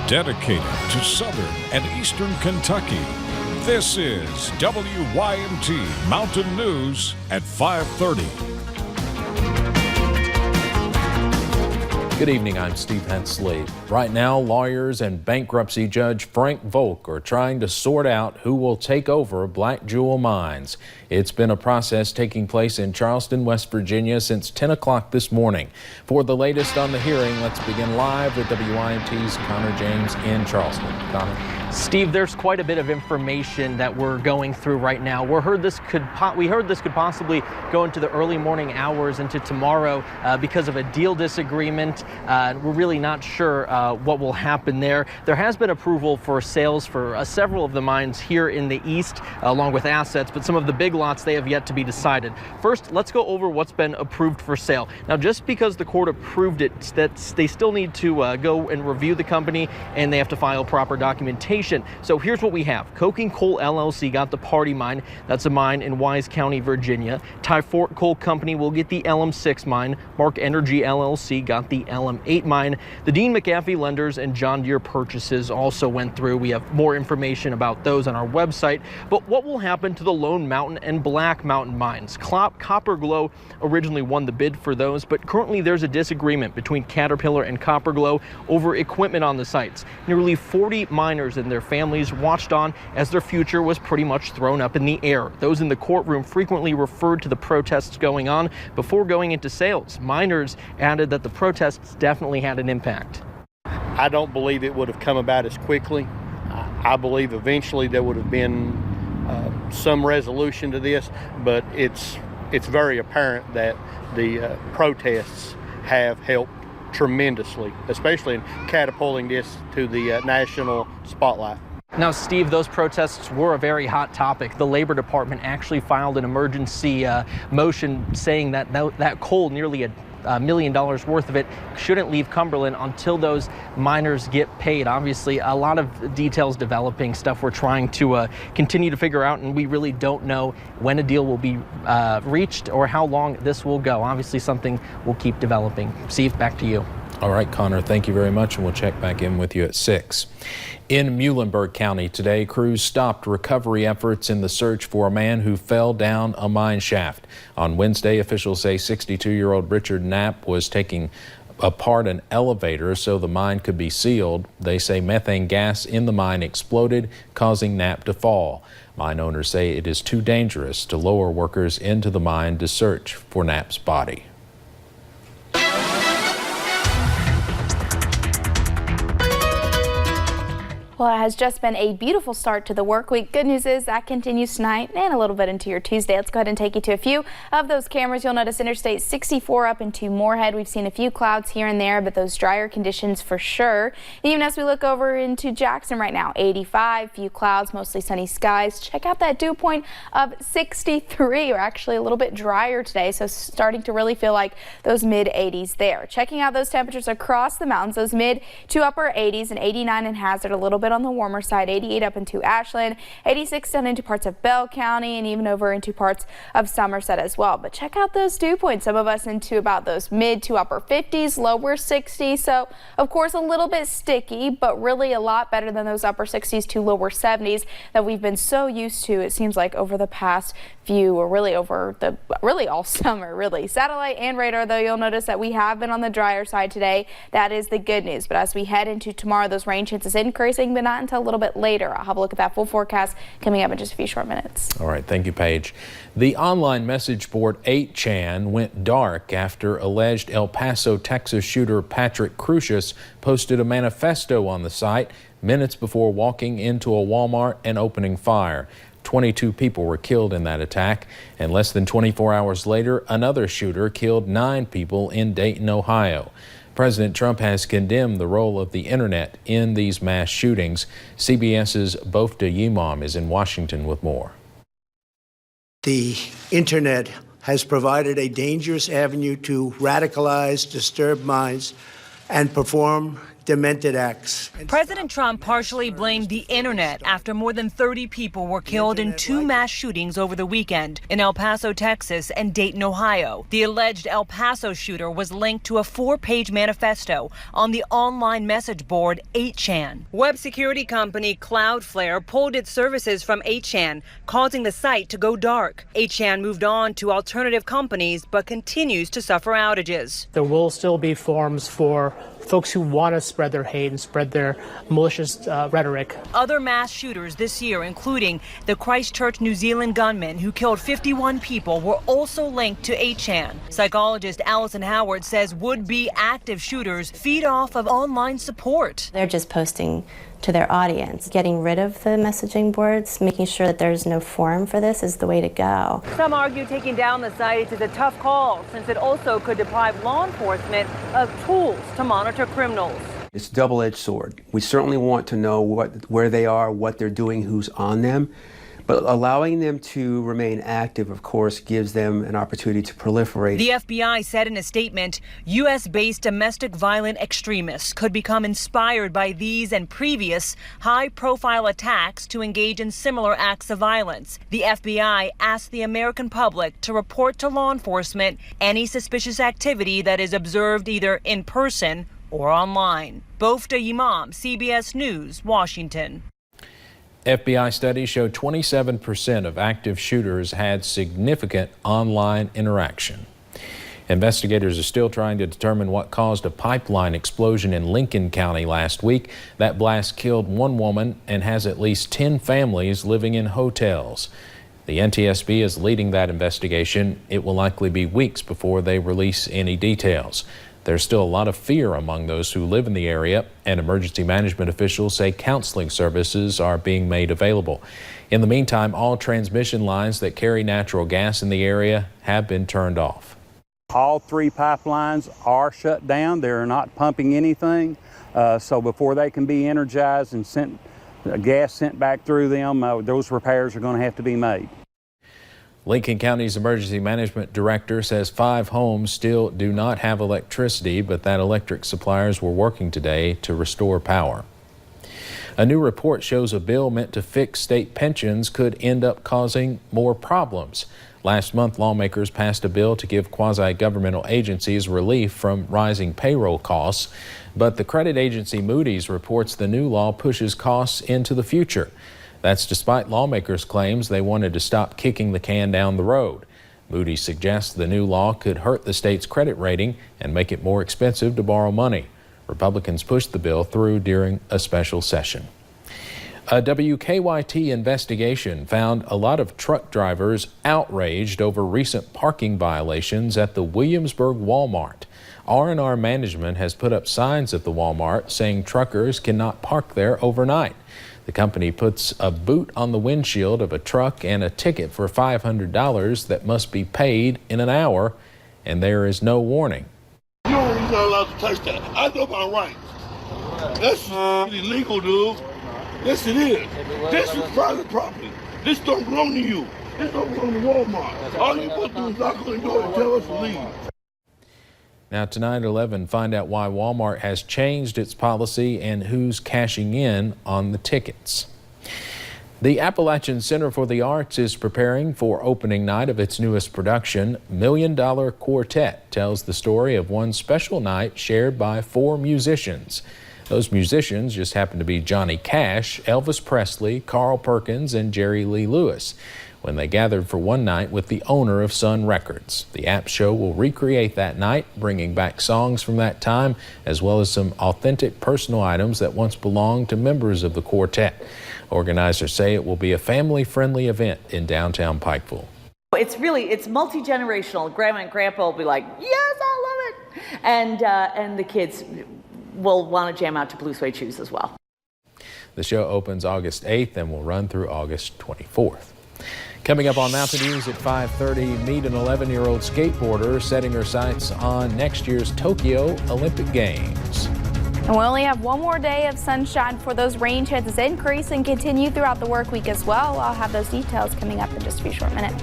dedicated to southern and eastern Kentucky. This is WYMT Mountain News at 5:30. Good evening, I'm Steve Hensley. Right now, lawyers and bankruptcy judge Frank Volk are trying to sort out who will take over Black Jewel Mines. It's been a process taking place in Charleston, West Virginia since 10 o'clock this morning. For the latest on the hearing, let's begin live with WYMT's Connor James in Charleston. Connor. Steve, there's quite a bit of information that we're going through right now. We heard this could possibly go into the early morning hours into tomorrow because of a deal disagreement. We're really not sure what will happen there. There has been approval for sales for several of the mines here in the east, along with assets, but some of the big lots, they have yet to be decided. First, let's go over what's been approved for sale. Now, just because the court approved it, they still need to go and review the company, and they have to file proper documentation. So here's what we have. Coking Coal LLC got the Party Mine. That's a mine in Wise County, Virginia. Ty Fort Coal Company will get the Elm 6 mine. Mark Energy LLC got the Elm 8 mine. The Dean McAfee Lenders and John Deere purchases also went through. We have more information about those on our website. But what will happen to the Lone Mountain and Black Mountain mines? Copper Glow originally won the bid for those, but currently there's a disagreement between Caterpillar and Copper Glow over equipment on the sites. Nearly 40 miners and their families watched on as their future was pretty much thrown up in the air. Those in the courtroom frequently referred to the protests going on before going into sales. Miners added that the protests definitely had an impact. I don't believe it would have come about as quickly. I believe eventually there would have been some resolution to this, but it's very apparent that the protests have helped tremendously, especially in catapulting this to the national spotlight. Now, Steve, those protests were a very hot topic. The Labor Department actually filed an emergency motion saying that that coal, nearly $1 million worth of it, shouldn't leave Cumberland until those miners get paid. Obviously, a lot of details developing, stuff we're trying to continue to figure out, and we really don't know when a deal will be reached or how long this will go. Obviously, something we'll keep developing. Steve, back to you. All right, Connor, thank you very much, and we'll check back in with you at 6. In Muhlenberg County today, crews stopped recovery efforts in the search for a man who fell down a mine shaft. On Wednesday, officials say 62-year-old Richard Knapp was taking apart an elevator so the mine could be sealed. They say methane gas in the mine exploded, causing Knapp to fall. Mine owners say it is too dangerous to lower workers into the mine to search for Knapp's body. Well, it has just been a beautiful start to the work week. Good news is that continues tonight and a little bit into your Tuesday. Let's go ahead and take you to a few of those cameras. You'll notice Interstate 64 up into Moorhead. We've seen a few clouds here and there, but those drier conditions for sure. Even as we look over into Jackson right now, 85, few clouds, mostly sunny skies. Check out that dew point of 63. We're actually a little bit drier today, so starting to really feel like those mid 80s there. Checking out those temperatures across the mountains, those mid to upper 80s and 89 in Hazard, a little bit on the warmer side, 88 up into Ashland, 86 down into parts of Bell County, and even over into parts of Somerset as well. But check out those dew points, some of us into about those mid to upper 50s, lower 60s. So of course a little bit sticky, but really a lot better than those upper 60s to lower 70s that we've been so used to, it seems like, over the past few, or really all summer, really. Satellite and radar, though, you'll notice that we have been on the drier side today. That is the good news. But as we head into tomorrow, those rain chances increasing, but not until a little bit later. I'll have a look at that full forecast coming up in just a few short minutes. All right, thank you, Paige. The online message board 8chan went dark after alleged El Paso, Texas shooter Patrick Crusius posted a manifesto on the site minutes before walking into a Walmart and opening fire. 22 people were killed in that attack, and less than 24 hours later, another shooter killed 9 people in Dayton, Ohio. President Trump has condemned the role of the internet in these mass shootings. CBS's Bofta Yimam is in Washington with more. The internet has provided a dangerous avenue to radicalize, disturb minds, and perform demented acts. President Trump partially blamed the internet after more than 30 people were killed in two mass shootings over the weekend in El Paso, Texas and Dayton, Ohio. The alleged El Paso shooter was linked to a 4-page manifesto on the online message board 8chan. Web security company Cloudflare pulled its services from 8chan, causing the site to go dark. 8chan moved on to alternative companies but continues to suffer outages. There will still be forums for folks who want to spread their hate and spread their malicious rhetoric. Other mass shooters this year, including the Christchurch, New Zealand gunman who killed 51 people, were also linked to 8chan. Psychologist Allison Howard says would-be active shooters feed off of online support. They're just posting to their audience. Getting rid of the messaging boards, making sure that there's no forum for this is the way to go. Some argue taking down the site is a tough call since it also could deprive law enforcement of tools to monitor criminals. It's a double-edged sword. We certainly want to know where they are, what they're doing, who's on them. But allowing them to remain active, of course, gives them an opportunity to proliferate. The FBI said in a statement, U.S.-based domestic violent extremists could become inspired by these and previous high-profile attacks to engage in similar acts of violence. The FBI asked the American public to report to law enforcement any suspicious activity that is observed either in person or online. Bofta Imam, CBS News, Washington. FBI studies show 27% of active shooters had significant online interaction. Investigators are still trying to determine what caused a pipeline explosion in Lincoln County last week. That blast killed one woman and has at least 10 families living in hotels. The NTSB is leading that investigation. It will likely be weeks before they release any details. There's still a lot of fear among those who live in the area, and emergency management officials say counseling services are being made available. In the meantime, all transmission lines that carry natural gas in the area have been turned off. All 3 pipelines are shut down. They're not pumping anything. So before they can be energized and gas sent back through them, those repairs are going to have to be made. Lincoln County's emergency management director says 5 homes still do not have electricity, but that electric suppliers were working today to restore power. A new report shows a bill meant to fix state pensions could end up causing more problems. Last month, lawmakers passed a bill to give quasi-governmental agencies relief from rising payroll costs, but the credit agency Moody's reports the new law pushes costs into the future. That's despite lawmakers' claims they wanted to stop kicking the can down the road. Moody's suggests the new law could hurt the state's credit rating and make it more expensive to borrow money. Republicans pushed the bill through during a special session. A WKYT investigation found a lot of truck drivers outraged over recent parking violations at the Williamsburg Walmart. R&R Management has put up signs at the Walmart saying truckers cannot park there overnight. The company puts a boot on the windshield of a truck and a ticket for $500 that must be paid in an hour, and there is no warning. You're not allowed to touch that. I know my rights. That's illegal, dude. Yes, it is. This is private property. This don't belong to you. This don't belong to Walmart. All you supposed to do is knock on the door and tell us to leave. Now tonight at 11, find out why Walmart has changed its policy and who's cashing in on the tickets. The Appalachian Center for the Arts is preparing for opening night of its newest production. $1 Million Quartet tells the story of one special night shared by 4 musicians. Those musicians just happen to be Johnny Cash, Elvis Presley, Carl Perkins, and Jerry Lee Lewis when they gathered for one night with the owner of Sun Records. The App Show will recreate that night, bringing back songs from that time, as well as some authentic personal items that once belonged to members of the quartet. Organizers say it will be a family-friendly event in downtown Pikeville. It's multi-generational. Grandma and Grandpa will be like, yes, I love it. And the kids will want to jam out to Blue Suede Shoes as well. The show opens August 8th and will run through August 24th. Coming up on Mountain News at 5:30, meet an 11-year-old skateboarder setting her sights on next year's Tokyo Olympic Games. And we only have one more day of sunshine before those rain chances increase and continue throughout the work week as well. I'll have those details coming up in just a few short minutes.